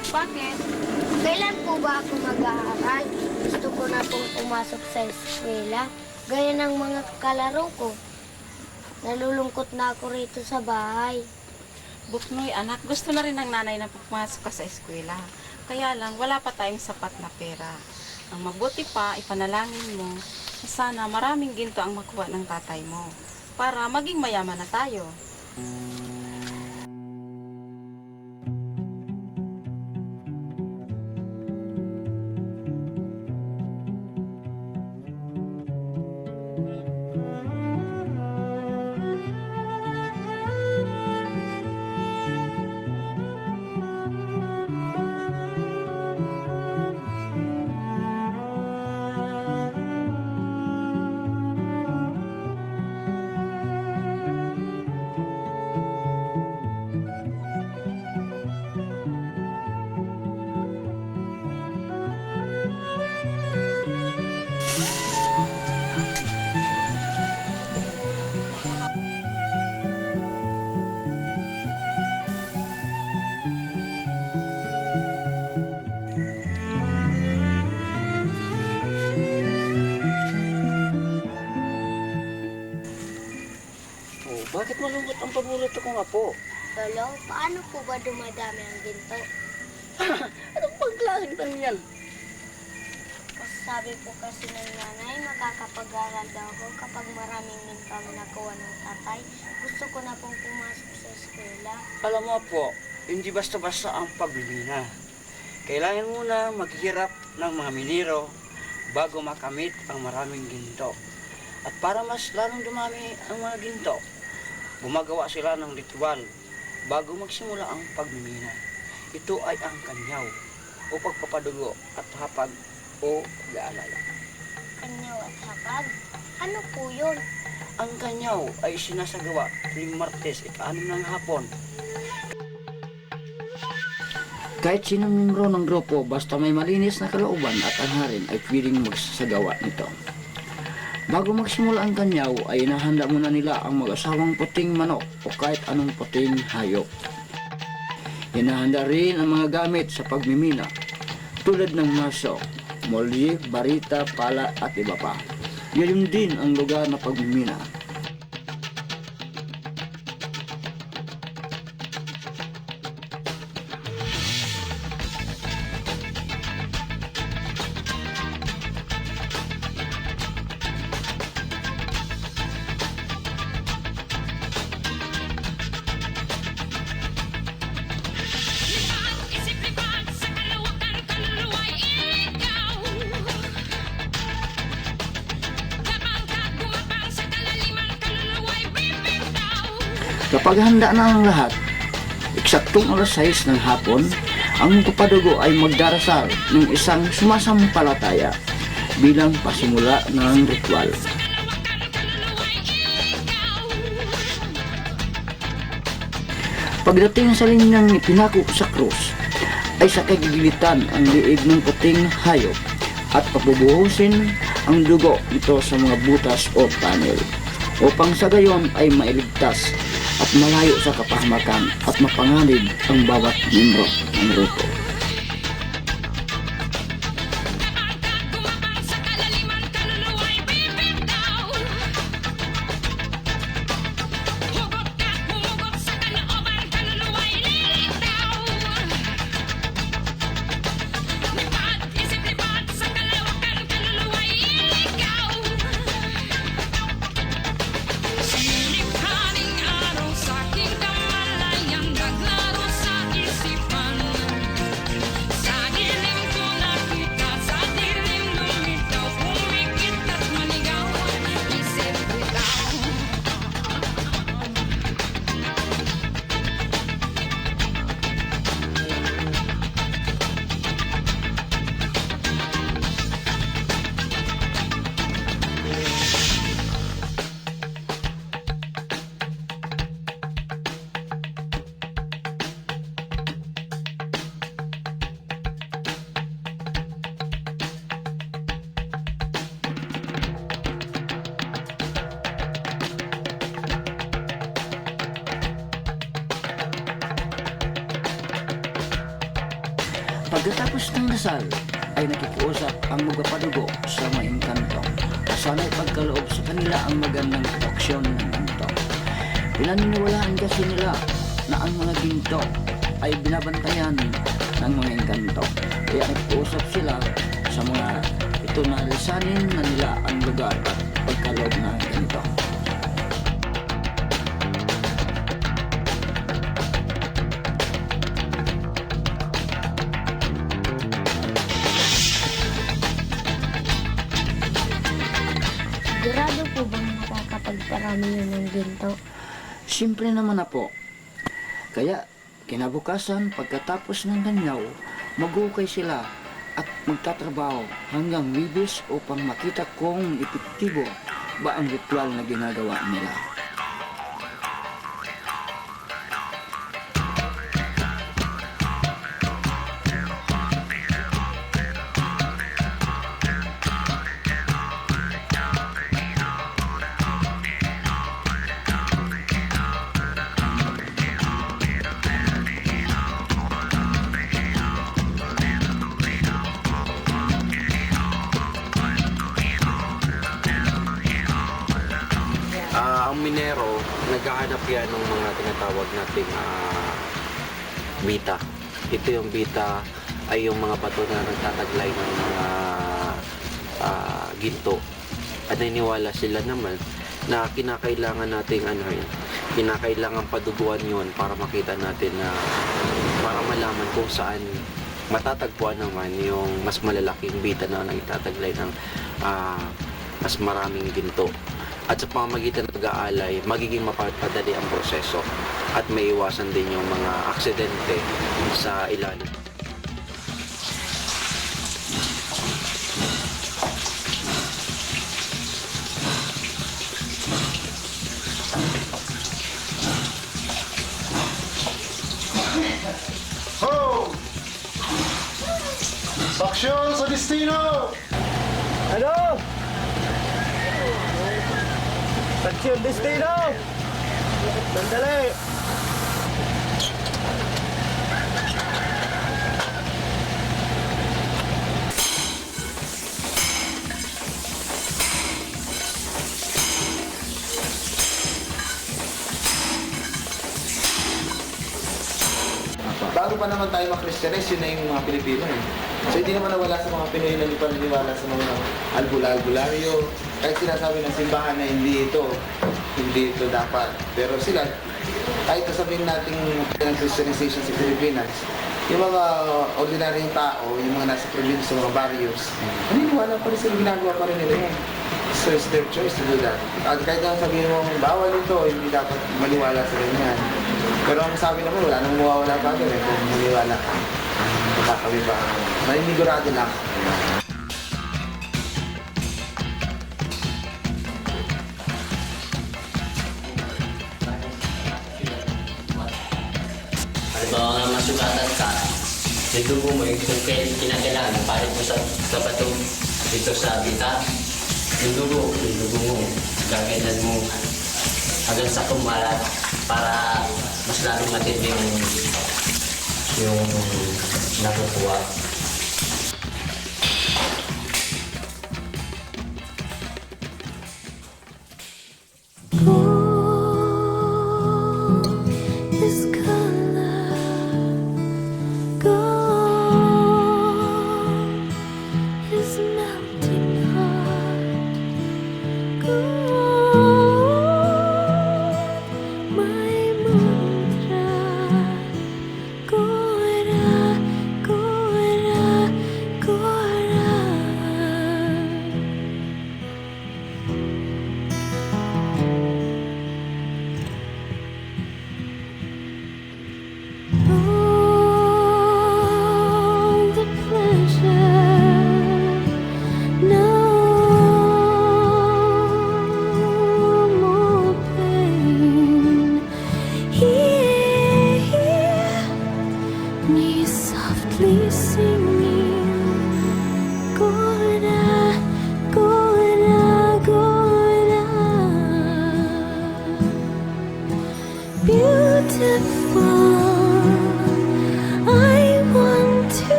anak, bakit? Kailan po ba ako mag-aaral? Gusto ko na pong pumasok sa eskwela. Gaya ng mga kalaro ko. Nalulungkot na ako rito sa bahay. Buknoy, anak, gusto na rin ng nanay na pumasok ka sa eskwela. Kaya lang, wala pa tayong sapat na pera. Ang mabuti pa, ipanalangin mo na sana maraming ginto ang makuha ng tatay mo para maging mayaman na tayo. Oh, bakit malungkot ang paborito kong apo? Lolo, paano po ba dumadami ang ginto? Anong pagklaseng tanong yan? Kasi sabi po kasi ng nanay, makakapag-aral daw ako kapag maraming ginto ang nakuha ng tatay. Gusto ko na pong pumasok sa eskwela. Alam mo po, hindi basta-basta ang pagbibina. Kailangan muna maghirap ng mga minero bago makamit ang maraming ginto. At para mas lalong dumami ang mga ginto, gumagawa sila ng ritual bago magsimula ang pagmimina. Ito ay ang kanyaw o pagpapadugo at hapag o pag-aalala. Kanyaw at hapag? Ano po yun? Ang kanyaw ay sinasagawa tuwing Martes, ika-6 ng hapon. Kahit sinong membro ng grupo, basta may malinis na kalooban at hangarin ay pwedeng magsasagawa nito. Bago magsimula ang kanyaw ay inahanda muna nila ang mag-asawang puting manok o kahit anong puting hayop. Inahanda rin ang mga gamit sa pagmimina tulad ng maso, molye, barita, pala at iba pa. Yun din ang lugar na pagmimina. Kapag handa na ang lahat, eksaktong alas 6 ng hapon, ang kapadugo ay magdarasal ng isang sumasampalataya bilang pasimula ng ritual. Pagdating sa linyang ipinako sa krus, ay sa kagigilitan ang liig ng puting hayop at pabubuhusin ang dugo nito sa mga butas o panel upang sa gayon ay mailigtas at malayo sa kapahamakan at mapanganib ang bawat membro ng grupo. Pagkatapos ng dasal, ay nakikiusap ang magapadugo sa mga engkanto. Sana'y pagkaloob sa kanila ang magandang proteksyon ng ginto. Pinaniniwalaan kasi nila na ang mga ginto ay binabantayan ng mga engkanto. Kaya nakikiusap sila sa mga ito na lisanin na nila ang lugar at pagkaloob na ganito. Sigurado po bang makakapagparami yun ng ginto? Siyempre naman na po. Kaya kinabukasan pagkatapos ng ganyaw, magukay sila at magtatrabaho hanggang Wibis upang makita kung epektibo ba ang ritual na ginagawa nila. Ang minero, naghahanap yan ng mga tinatawag nating bita. Ito yung bita ay yung mga bato na nagtataglay ng mga ginto. At naniniwala sila naman na kinakailangan nating kinakailangan paduguan yun para makita natin na para malaman kung saan matatagpuan naman yung mas malalaking bita na nagtataglay ng mas maraming ginto. At sa pamamagitan ng pag-aalay, magiging mapapadali ang proseso at may iwasan din yung mga aksidente sa ilalim. Ho! Aksyon sa destino! Ano? Aksyon destino! Sandali! Bago pa naman tayo mag-Christianize, yun na yung mga Pilipino eh. So hindi naman nawala sa mga Pinoy na hindi paniniwala sa mga albularyo. Kahit sinasabi ng simbahan na hindi ito dapat. Pero sila, kahit sabihin natin ng Christianization sa Pilipinas, yung mga ordinaryong tao, yung mga nasa province, sa mga barrios, naniniwala pa rin sila, ginagawa pa rin nila yan. So it's their choice to do that. At kahit na sabihin mo, bawal ito, hindi dapat maniwala sa ganyan. Pero ang sabi naman, wala nang mawawala pa doon eh, kung maniwala ka. Makakabi ba? Maninigurado lang. Halimbawa nga masugatan ka, yung dugo mo, yung kinakailangan, palit mo sa bato dito sa bita, yung dugo mo, gagawin mo hanggang sa kumalat para mas lalong matindi yung nakukuha. His color gone, his melting heart gone, my mantra gora gora.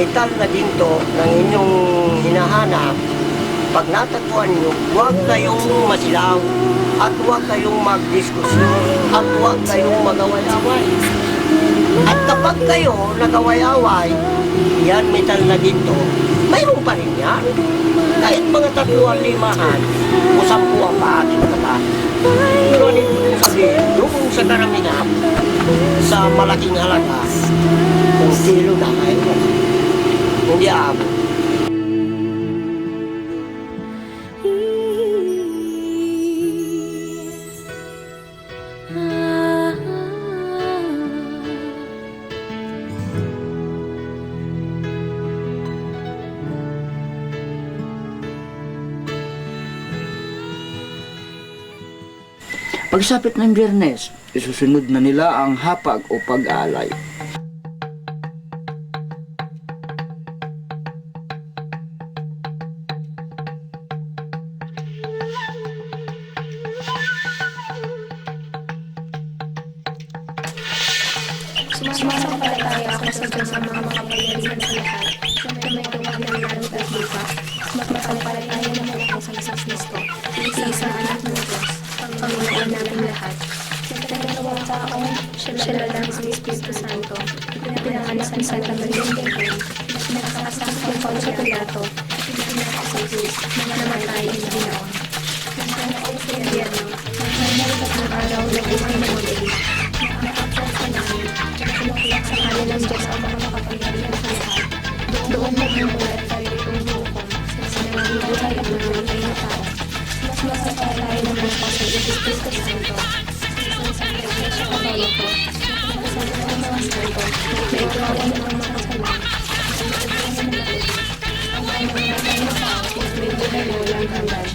metal na ginto ng inyong hinahanap, pag natagpuan nyo, huwag kayong masilaw at huwag kayong magdiskusyon at huwag kayong magaway-away. At kapag kayo nagaway-away, yan metal na ginto, mayroon pa rin yan. Kahit mga 3 o 5 o 10 ang paating kata. Pero ano yung sabihin, doon sa karamihan, sa malaking halaga, kung kilo na kayo, hindi aabot. Pagsapit ng Biyernes, isusunod na nila ang hapag o pag-aalay. Sumasampalataya ako sa Diyos ang mga makapangyarihan sa lahat, na may gawa ng langit at lupa. Sumasampalataya naman ako sa Isus Kristo, iisa-isang anak ng Diyos, Panginoon namin lahat. Sa dalawang taong siya lang sa Espiritu Santo, pinanganak ni Santa Maria Virgen, nakakasama kay Poncio Pilato, pinakasagis, namatay na ginaon. Nakakasama sa gobyerno, nagmamalik at ng araw na buhay na muli. Sa kanilang Diyos ang mga makapangyarihan sa lahat. Doon nagmumulat tayo itong hukom sa nangangabuhay at nangangatay na tao. Sumasampalataya naman ako sa Isus Kristo Santo, sa Iglesia Katoliko, sa mga santo, na ikawan ng mga kasalan, sa mga santo, ang mga nangangatay na tao, at may buhay na walang hanggan.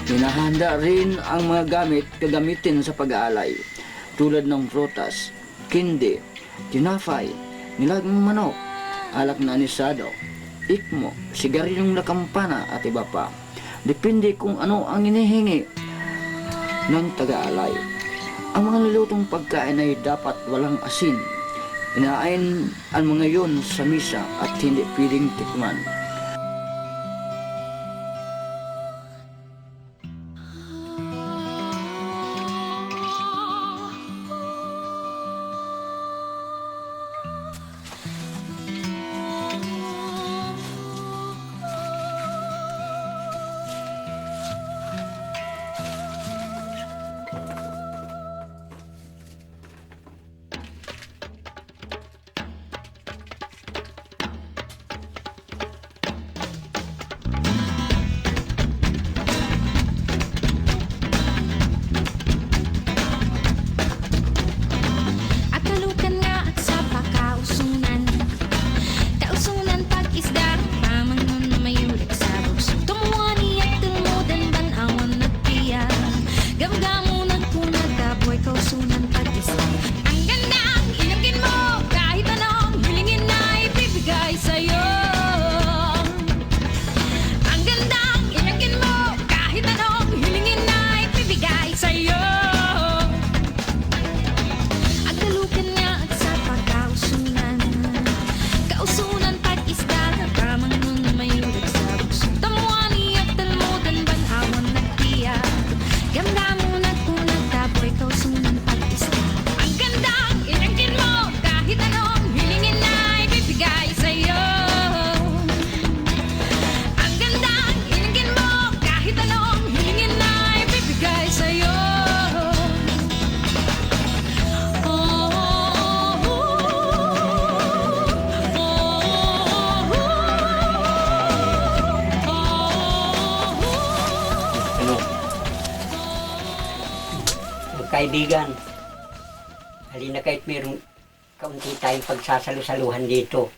Hinahanda rin ang mga gagamitin sa pag-aalay, tulad ng prutas, kindi, tinapay, nilagang manok, alak na anisado, ikmo, sigarilong na kampana at iba pa. Depende kung ano ang inihingi ng taga-alay. Ang mga nilutong pagkain ay dapat walang asin. Inaain ang mga yon sa misa at hindi pwedeng tikman. Kaibigan, halina kahit mayroong kaunti tayong pagsasalusaluhan dito.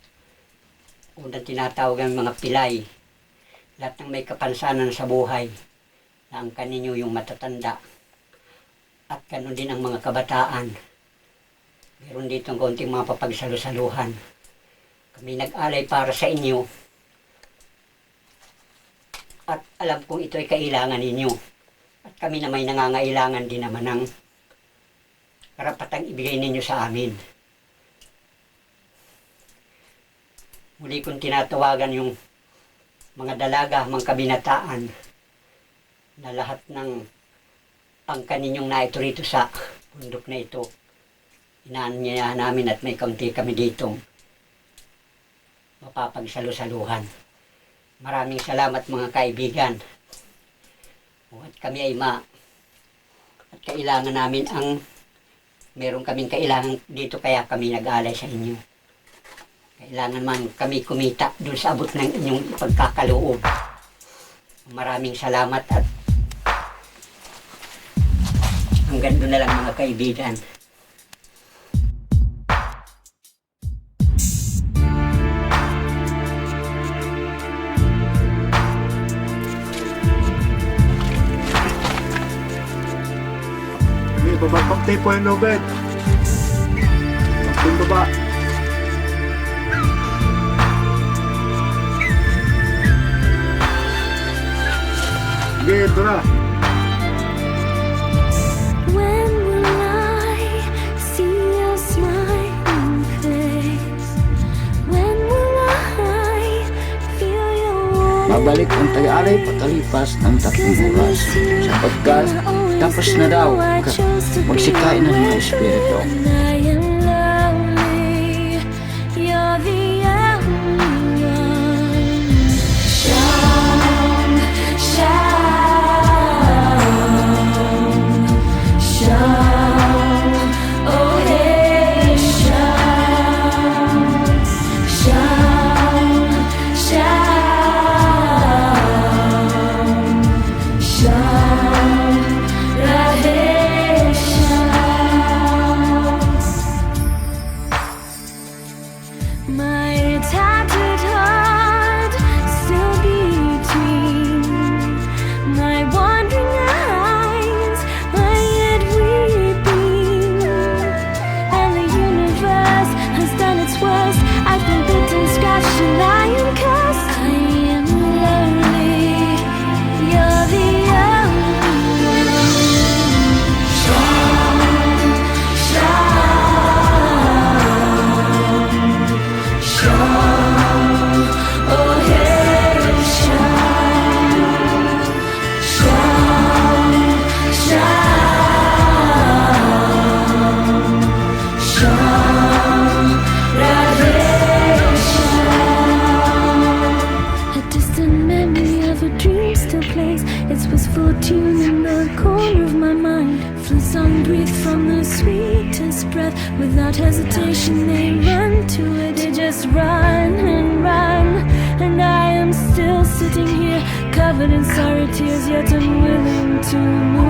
Unang tinatawag ang mga pilay, lahat ng may kapansanan sa buhay. na ang kaninyo yung matatanda at ganun din ang mga kabataan. Meron dito ang kaunting mga papagsalusaluhan. Kami nag-alay para sa inyo at alam kong ito ay kailangan ninyo. At kami na may nangangailangan din naman ng karapatang ibigay ninyo sa amin. Muli kong tinatawagan yung mga dalaga, mga kabinataan na lahat ng pangka ninyong naito rito sa bundok na ito. Inaanyayahan namin at may kaunti kami ditong mapapagsalusaluhan. Maraming salamat mga kaibigan. At kami ay at kailangan namin meron kaming kailangan dito kaya kami nag-alay sa inyo. Kailangan man kami kumita doon sa abot ng inyong pagkakaloob. Maraming salamat at hanggang doon na lang mga kaibigan. Sige, baba pang tape yung lobet. Pagping baba. Sige, ito na. When will I see your smiling face? When will I feel your warm Mabalik ang taga-alay patalipas ng 3 oras sapagkat tapos na daw magsikain ng mga espiritu. and I am lonely? You're the only one. Shine, shine, shine. Oh hey, shine, shine, shine, shine. Rahe shine. My tattered heart still beating, my wandering eyes are yet weeping, and the universe has done its worst. I've been bitten, scratched, and I am cursed. I am lonely. You're the only one. Shine, shine, shine. Oh hey, shine, shine, shine, shine. Radhe shine. A distant memory of a dream still plays its wistful tune in the corner of my mind. Flutes unbreathed from the sweetest breath. Without hesitation they run to it. They just run and run. And I am still sitting here, covered in sorry tears, yet unwilling to move.